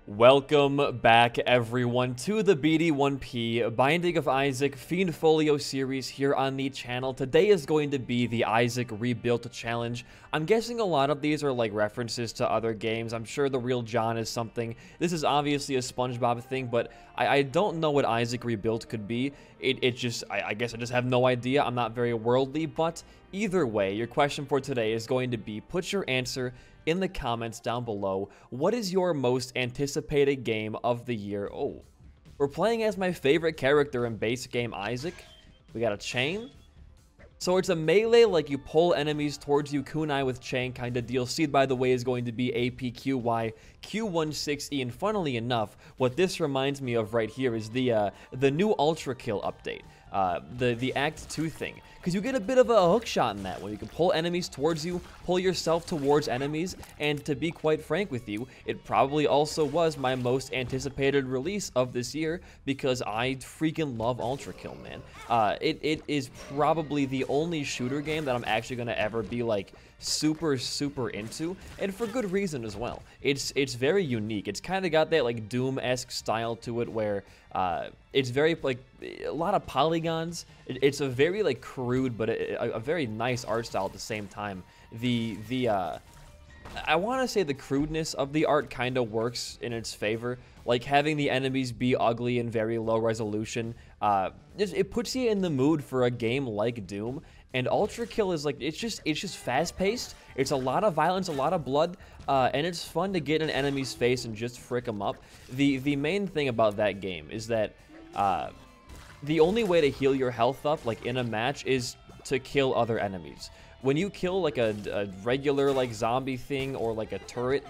Welcome back, everyone, to the BD1P Binding of Isaac Fiend Folio series here on the channel. Today is going to be the Isaac Rebuilt Challenge. I'm guessing a lot of these are like references to other games. I'm sure the real John is something. This is obviously a SpongeBob thing, but I don't know what Isaac Rebuilt could be. I guess I just have no idea. I'm not very worldly, but either way, your question for today is going to be, put your answer in the comments down below. What is your most anticipated game of the year? Oh, we're playing as my favorite character in base game, Isaac. We got a chain. So it's a melee, like you pull enemies towards you, kunai with chain kind of deal. Seed, by the way, is going to be APQY Q16E, and funnily enough, what this reminds me of right here is the new Ultra Kill update. The Act 2 thing, because you get a bit of a hook shot in that one. You can pull enemies towards you, pull yourself towards enemies, and to be quite frank with you, it probably also was my most anticipated release of this year, because I freaking love Ultra Kill, man. It is probably the only shooter game that I'm actually going to ever be like super into, and for good reason as well. It's very unique. It's kind of got that like Doom-esque style to it, where it's very like a lot of polygons. It's a very like crude but a very nice art style at the same time. I want to say the crudeness of the art kind of works in its favor, like having the enemies be ugly and very low resolution. It puts you in the mood for a game like Doom. And Ultra Kill is like, it's just fast-paced. It's a lot of violence, a lot of blood, and it's fun to get in an enemy's face and just frick them up. The main thing about that game is that the only way to heal your health up, like in a match, is to kill other enemies. When you kill like a regular like zombie thing or like a turret,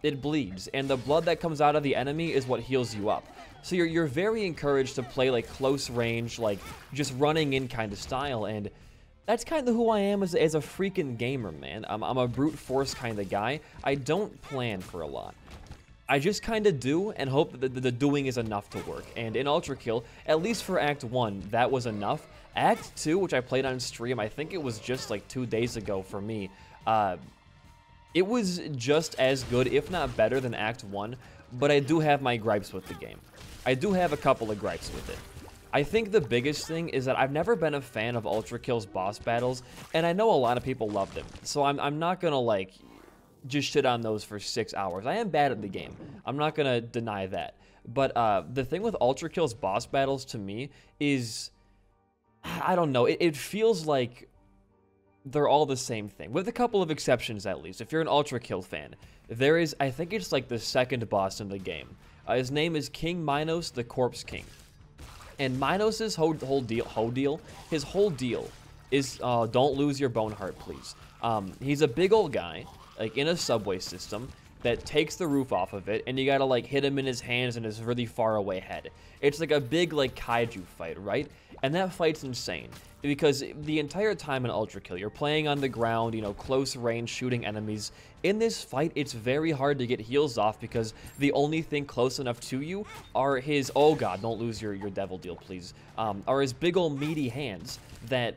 it bleeds, and the blood that comes out of the enemy is what heals you up. So you're very encouraged to play like close range, like just running in kind of style, and that's kind of who I am as a freaking gamer, man. I'm a brute force kind of guy. I don't plan for a lot. I just kind of do and hope that the doing is enough to work. And in Ultra Kill, at least for Act 1, that was enough. Act 2, which I played on stream, I think it was just like 2 days ago for me. It was just as good, if not better, than Act 1, but I do have my gripes with the game. I do have a couple of gripes with it. I think the biggest thing is that I've never been a fan of Ultra Kill's boss battles, and I know a lot of people love them, so I'm not gonna like just shit on those for 6 hours. I am bad at the game. I'm not gonna deny that. But the thing with Ultra Kill's boss battles to me is, I don't know, it feels like they're all the same thing, with a couple of exceptions at least. If you're an Ultra Kill fan, there is, I think it's like the second boss in the game. His name is King Minos, the Corpse King. And Minos' whole deal is don't lose your bone heart, please. He's a big old guy, like in a subway system, that takes the roof off of it, and you gotta like hit him in his hands and his really far away head. It's like a big like kaiju fight, right? And that fight's insane, because the entire time in Ultra Kill, you're playing on the ground, you know, close range shooting enemies. In this fight, it's very hard to get heals off, because the only thing close enough to you are his, oh god, don't lose your devil deal, please, are his big old meaty hands that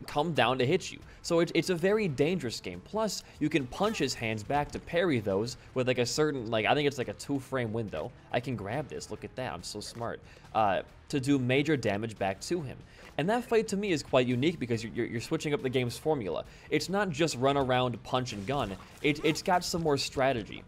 come down to hit you. So it's a very dangerous game. Plus, you can punch his hands back to parry those with like a certain, like, I think it's like a 2-frame window. I can grab this, look at that, I'm so smart, to do major damage back to him. And that fight to me is quite unique, because you're switching up the game's formula. It's not just run around, punch and gun. It's got some more strategy.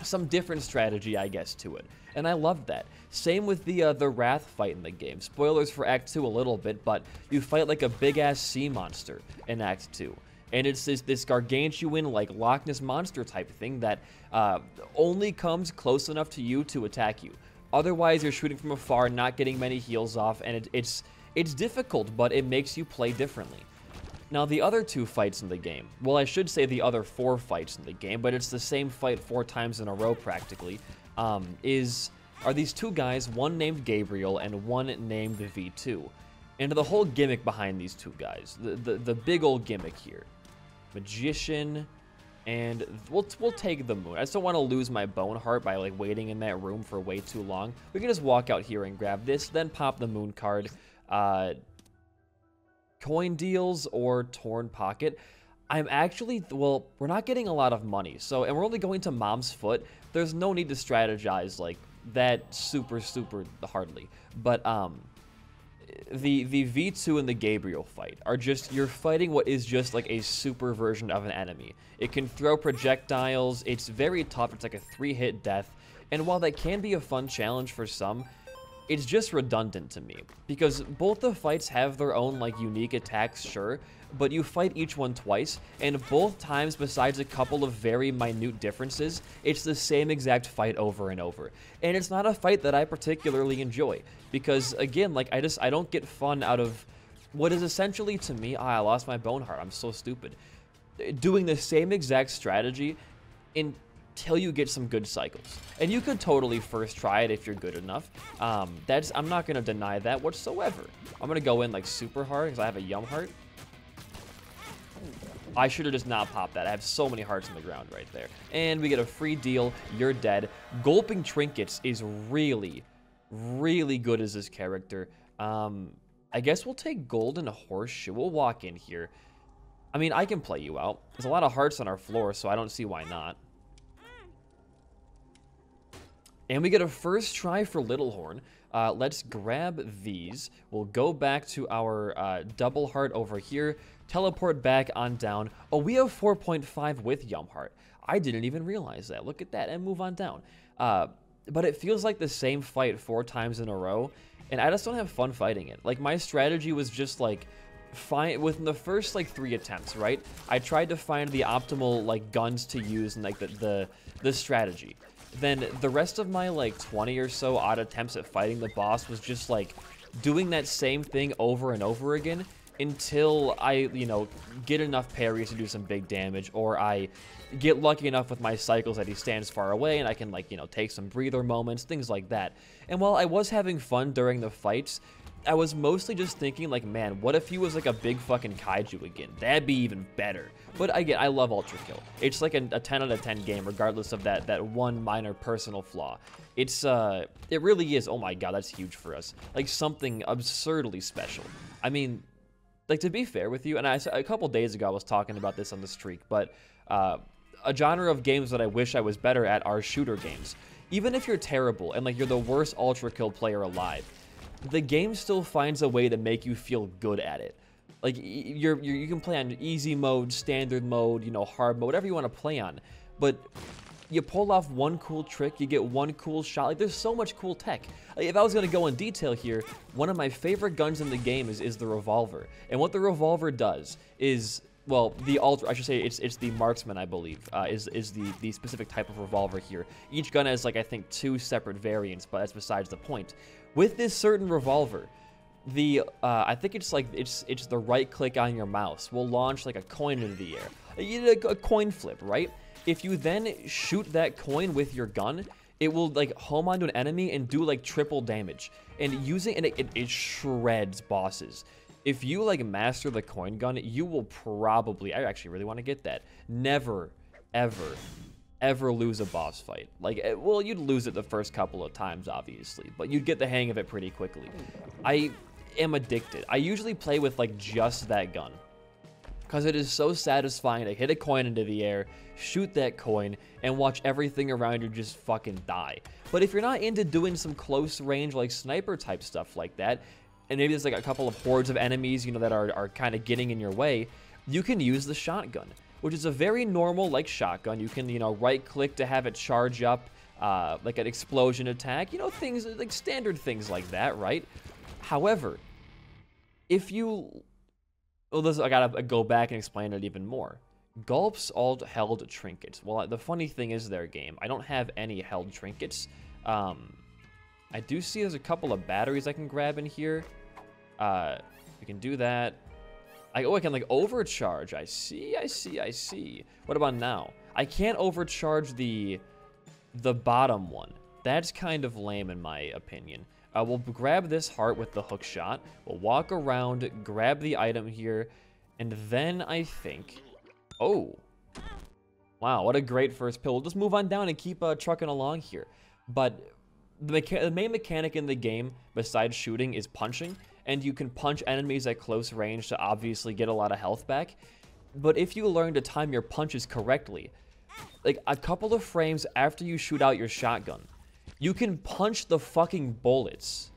Some different strategy, I guess, to it. And I love that. Same with the Wrath fight in the game. Spoilers for Act 2 a little bit, but you fight like a big-ass sea monster in Act 2. And it's this gargantuan, like, Loch Ness monster type thing that only comes close enough to you to attack you. Otherwise, you're shooting from afar, not getting many heals off, and it's difficult, but it makes you play differently. Now, the other 2 fights in the game, well, I should say the other 4 fights in the game, but it's the same fight 4 times in a row, practically, are these 2 guys, one named Gabriel and one named V2. And the whole gimmick behind these 2 guys, the big old gimmick here, Magician, and we'll take the moon. I just don't want to lose my bone heart by like waiting in that room for way too long. We can just walk out here and grab this, then pop the moon card. Coin deals or torn pocket. I'm actually, well, we're not getting a lot of money. So, and we're only going to Mom's Foot. There's no need to strategize like that super hardly. But, the V2 and the Gabriel fight are just, you're fighting what is just like a super version of an enemy. It can throw projectiles. It's very tough. It's like a 3-hit death. And while that can be a fun challenge for some, it's just redundant to me, because both the fights have their own like unique attacks, sure, but you fight each one twice, and both times, besides a couple of very minute differences, it's the same exact fight over and over. And it's not a fight that I particularly enjoy, because again, like I don't get fun out of what is essentially to me, I lost my bone heart, I'm so stupid, doing the same exact strategy until you get some good cycles. And you could totally first try it if you're good enough. I'm not gonna deny that whatsoever. I'm gonna go in like super hard because I have a yum heart. I should have just not popped that. I have so many hearts on the ground right there. And we get a free deal. You're dead. Gulping Trinkets is really good as this character. I guess we'll take gold and a horseshoe. We'll walk in here. I mean, I can play you out. There's a lot of hearts on our floor, so I don't see why not. And we get a first try for Little Horn. Let's grab these. We'll go back to our double heart over here. Teleport back on down. Oh, we have 4.5 with Yum Heart. I didn't even realize that. Look at that. And move on down. But it feels like the same fight 4 times in a row. And I just don't have fun fighting it. Like, my strategy was just, like, within the first, like, 3 attempts, right? I tried to find the optimal, like, guns to use and, like, the strategy. Then the rest of my, like, 20 or so odd attempts at fighting the boss was just, like, doing that same thing over and over again until I, you know, get enough parries to do some big damage, or I get lucky enough with my cycles that he stands far away and I can, like, you know, take some breather moments, things like that. And while I was having fun during the fights, I was mostly just thinking, like, man, what if he was like a big fucking kaiju again? That'd be even better. But again, I love Ultra Kill. It's like a 10 out of 10 game, regardless of that one minor personal flaw. It's, it really is, oh my god, that's huge for us. Like, something absurdly special. I mean, like, to be fair with you, and a couple days ago I was talking about this on the streak, but a genre of games that I wish I was better at are shooter games. Even if you're terrible and, like, you're the worst Ultra Kill player alive, the game still finds a way to make you feel good at it. Like, you can play on easy mode, standard mode, you know, hard mode, whatever you want to play on. But you pull off one cool trick, you get one cool shot. Like, there's so much cool tech. Like, if I was going to go in detail here, one of my favorite guns in the game is the revolver. And what the revolver does is, well, I should say it's the marksman, I believe, is the specific type of revolver here. Each gun has, like, I think 2 separate variants, but that's besides the point. With this certain revolver, I think it's like, it's the right click on your mouse will launch like a coin into the air. A coin flip, right? If you then shoot that coin with your gun, it will like home onto an enemy and do like triple damage. And it shreds bosses. If you like master the coin gun, you will probably, I actually really want to get that, never, ever lose a boss fight. Like, well, you'd lose it the first couple of times, obviously, but you'd get the hang of it pretty quickly. I am addicted. I usually play with like just that gun because it is so satisfying to hit a coin into the air, shoot that coin, and watch everything around you just fucking die. But if you're not into doing some close range, like sniper type stuff like that, and maybe there's like a couple of hordes of enemies, you know, that are kind of getting in your way, you can use the shotgun, which is a very normal, like, shotgun. You can, you know, right-click to have it charge up, like an explosion attack. You know, things, like, standard things like that, right? However, if you... Well, I gotta go back and explain it even more. Gulps all held trinkets. Well, the funny thing is their game, I don't have any held trinkets. I do see there's a couple of batteries I can grab in here. We can do that. I can, like, overcharge. I see. What about now? I can't overcharge the bottom one. That's kind of lame in my opinion. We'll grab this heart with the hook shot. We'll walk around, grab the item here, and then I think... Oh. Wow, what a great first pill. We'll just move on down and keep trucking along here. But the main mechanic in the game, besides shooting, is punching. And you can punch enemies at close range to obviously get a lot of health back. But if you learn to time your punches correctly, like a couple of frames after you shoot out your shotgun, you can punch the fucking bullets.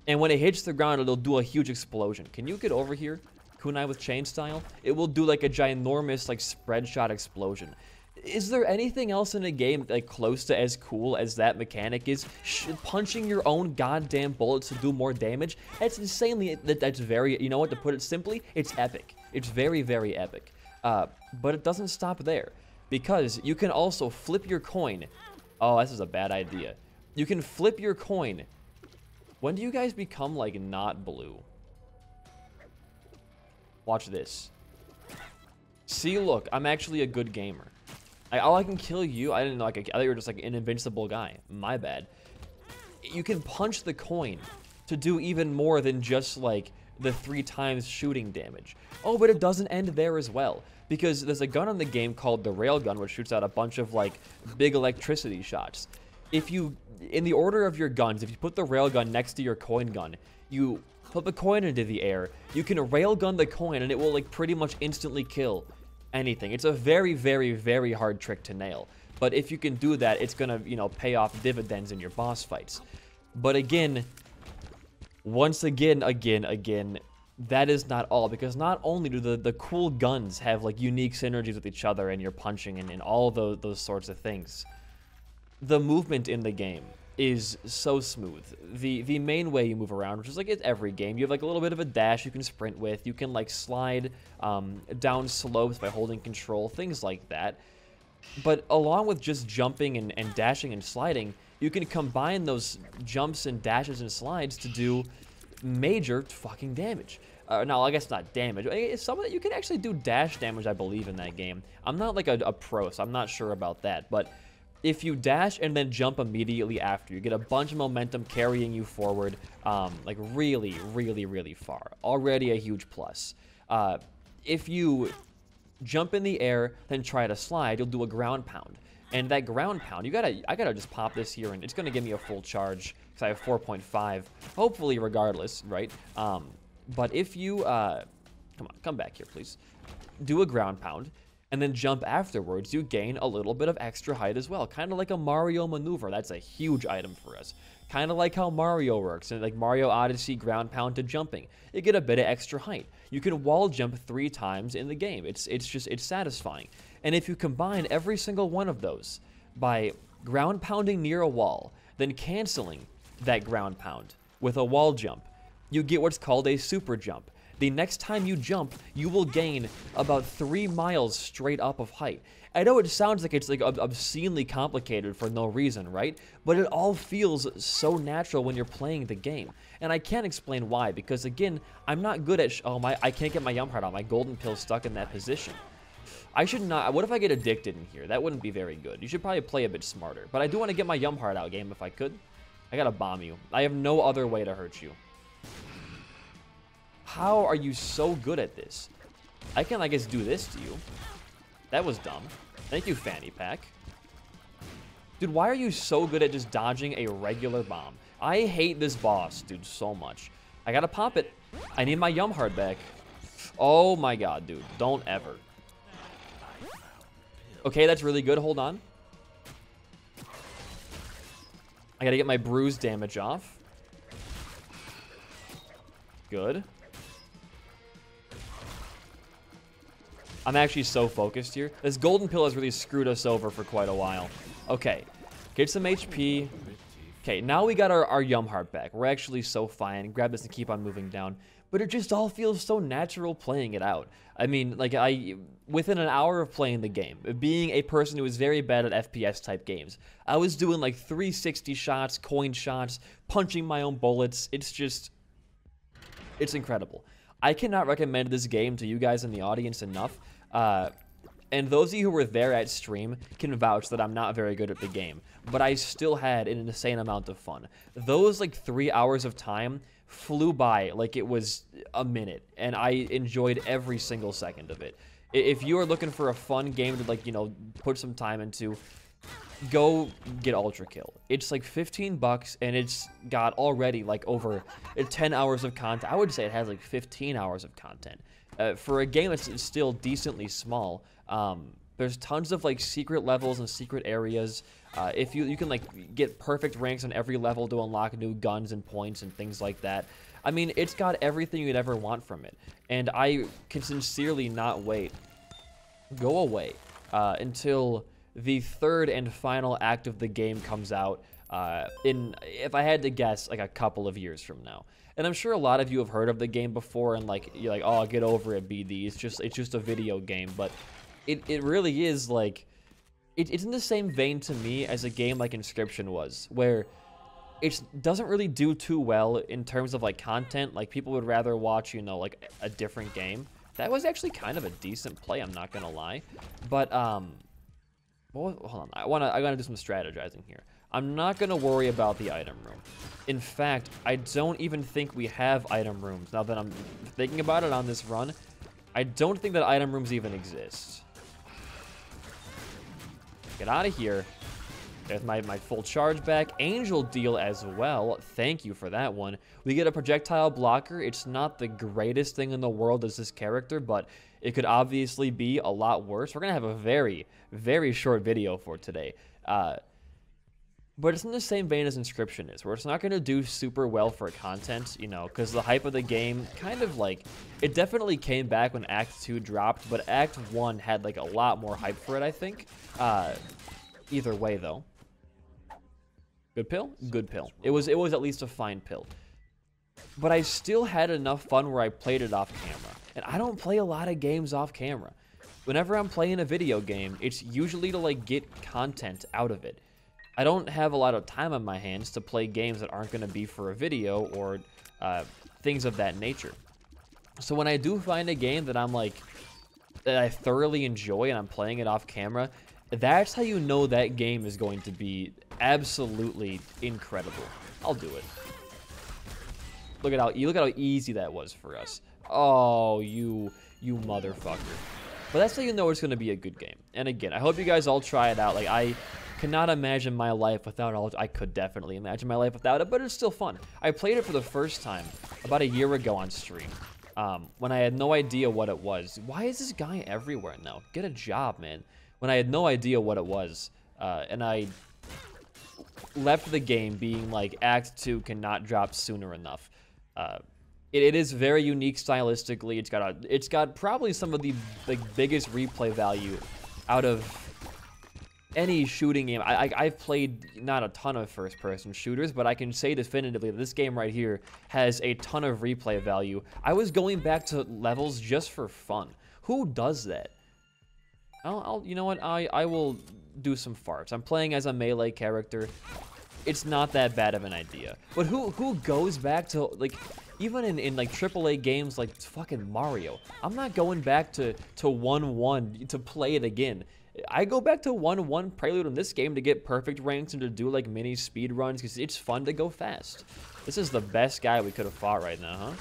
And when it hits the ground, it'll do a huge explosion. Can you get over here, kunai with chain style? It will do like a ginormous like spread shot explosion. Is there anything else in a game like close to as cool as that mechanic is? Punching your own goddamn bullets to do more damage? That's insanely, that's very, you know what, to put it simply, it's epic. It's very, very epic. But it doesn't stop there, because you can also flip your coin. Oh, this is a bad idea. You can flip your coin. When do you guys become, like, not blue? Watch this. See, look, I'm actually a good gamer. I can kill you. I didn't know, like, I thought you were just, like, an invincible guy. My bad. You can punch the coin to do even more than just, like, the 3 times shooting damage. Oh, but it doesn't end there as well, because there's a gun in the game called the railgun, which shoots out a bunch of, like, big electricity shots. If you, in the order of your guns, if you put the railgun next to your coin gun, you flip a coin into the air, you can railgun the coin, and it will, like, pretty much instantly kill anything. It's a very, very, very hard trick to nail. But if you can do that, it's gonna, you know, pay off dividends in your boss fights. But again, once again, that is not all, because not only do the cool guns have, like, unique synergies with each other and your punching and all those sorts of things, the movement in the game is so smooth. The main way you move around, which is like it's every game, you have like a little bit of a dash you can sprint with, you can like slide down slopes by holding control, things like that. But along with just jumping and dashing and sliding, you can combine those jumps and dashes and slides to do major fucking damage. No, I guess not damage. Some of it, you can actually do dash damage, I believe, in that game. I'm not like a pro, so I'm not sure about that, but if you dash and then jump immediately after, you get a bunch of momentum carrying you forward, like really, really, really far. Already a huge plus. If you jump in the air, then try to slide, you'll do a ground pound. And that ground pound, I gotta just pop this here, and it's gonna give me a full charge, because I have 4.5, hopefully regardless, right? But if you, come back here, please. Do a ground pound, and then jump afterwards, you gain a little bit of extra height as well. Kind of like a Mario maneuver. That's a huge item for us. Kind of like how Mario works, and like Mario Odyssey ground pound to jumping. You get a bit of extra height. You can wall jump 3 times in the game. It's satisfying. And if you combine every single one of those by ground pounding near a wall, then canceling that ground pound with a wall jump, you get what's called a super jump. The next time you jump, you will gain about 3 miles straight up of height. I know it sounds like it's like obscenely complicated for no reason, right? But it all feels so natural when you're playing the game. And I can't explain why, because again, I'm not good at, I can't get my yum heart out. My golden pill's stuck in that position. I should not, what if I get addicted in here? That wouldn't be very good. You should probably play a bit smarter. But I do want to get my yum heart out, game, if I could. I gotta bomb you. I have no other way to hurt you. How are you so good at this? I can, I guess, do this to you. That was dumb. Thank you, Fanny Pack. Dude, why are you so good at just dodging a regular bomb? I hate this boss, dude, so much. I gotta pop it. I need my yum heart back. Oh my god, dude. Don't ever. Okay, that's really good. Hold on. I gotta get my bruise damage off. Good. I'm actually so focused here. This golden pill has really screwed us over for quite a while. Okay. Get some HP. Okay, now we got our yum heart back. We're actually so fine. Grab this and keep on moving down. But it just all feels so natural playing it out. I mean, like, within an hour of playing the game, being a person who is very bad at FPS-type games, I was doing, like, 360 shots, coin shots, punching my own bullets. It's just, it's incredible. I cannot recommend this game to you guys in the audience enough. And those of you who were there at stream can vouch that I'm not very good at the game. But I still had an insane amount of fun. Those, like, 3 hours of time flew by like it was a minute, and I enjoyed every single second of it. If you are looking for a fun game to, like, you know, put some time into, go get Ultra Kill. It's like 15 bucks, and it's got already like over 10 hours of content. I would say it has like 15 hours of content. for a game that's still decently small. There's tons of like secret levels and secret areas. If you can like get perfect ranks on every level to unlock new guns and points and things like that. I mean, it's got everything you'd ever want from it, and I can sincerely not wait. Go away until the third and final act of the game comes out if I had to guess, like a couple of years from now. And I'm sure a lot of you have heard of the game before, and like you're like, oh, get over it, BD. It's just a video game, but it really is like it's in the same vein to me as a game like Inscription was, where it doesn't really do too well in terms of like content. Like people would rather watch, you know, like a different game. That was actually kind of a decent play, I'm not gonna lie. But well, hold on, I gotta do some strategizing here. I'm not gonna worry about the item room. In fact, I don't even think we have item rooms. Now that I'm thinking about it on this run, I don't think that item rooms even exist. Get out of here. There's my full charge back. Angel deal as well. Thank you for that one. We get a projectile blocker. It's not the greatest thing in the world as this character, but it could obviously be a lot worse. We're going to have a very, very short video for today. But it's in the same vein as Inscription is, where it's not going to do super well for content, you know, because the hype of the game kind of like, it definitely came back when Act 2 dropped, but Act 1 had like a lot more hype for it, I think. Either way, though. Good pill? Good pill. It was at least a fine pill. But I still had enough fun where I played it off camera. And I don't play a lot of games off camera. Whenever I'm playing a video game, it's usually to like get content out of it. I don't have a lot of time on my hands to play games that aren't going to be for a video or things of that nature. So when I do find a game that that I thoroughly enjoy and I'm playing it off camera, that's how you know that game is going to be absolutely incredible. I'll do it. Look at how easy that was for us. Oh, you motherfucker. But that's how you know it's going to be a good game. And again, I hope you guys all try it out. Like, I cannot imagine my life without it. I could definitely imagine my life without it, but it's still fun. I played it for the first time about a year ago on stream, when I had no idea what it was. Why is this guy everywhere now? Get a job, man. When I had no idea what it was, and I left the game being like, Act 2 cannot drop sooner enough. It is very unique stylistically. It's got probably some of the biggest replay value out of any shooting game. I've played not a ton of first-person shooters, but I can say definitively that this game right here has a ton of replay value. I was going back to levels just for fun. Who does that? You know what? I will do some farts. I'm playing as a melee character. It's not that bad of an idea. But who goes back to, like, even in like AAA games like fucking Mario, I'm not going back to 1-1 to play it again. I go back to 1-1 Prelude in this game to get perfect ranks and to do like mini speed runs because it's fun to go fast. This is the best guy we could have fought right now, huh?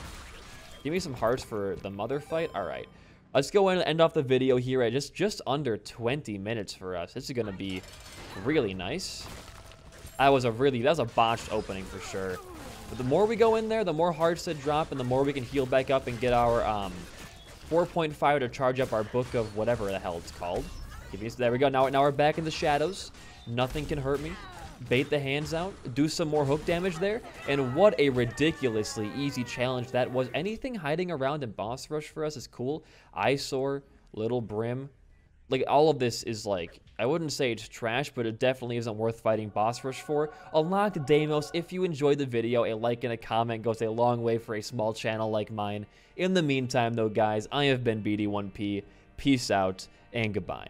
Give me some hearts for the mother fight. All right. Let's go and end off the video here at just under 20 minutes for us. This is going to be really nice. That was a botched opening for sure. But the more we go in there, the more hearts that drop, and the more we can heal back up and get our 4.5 to charge up our book of whatever the hell it's called. There we go. Now we're back in the shadows. Nothing can hurt me. Bait the hands out. Do some more hook damage there. And what a ridiculously easy challenge that was. Anything hiding around in boss rush for us is cool. Eyesore, Little Brim. Like, all of this is like, I wouldn't say it's trash, but it definitely isn't worth fighting boss rush for. Unlock Deimos. If you enjoyed the video, a like and a comment goes a long way for a small channel like mine. In the meantime, though, guys, I have been BD1P. Peace out and goodbye.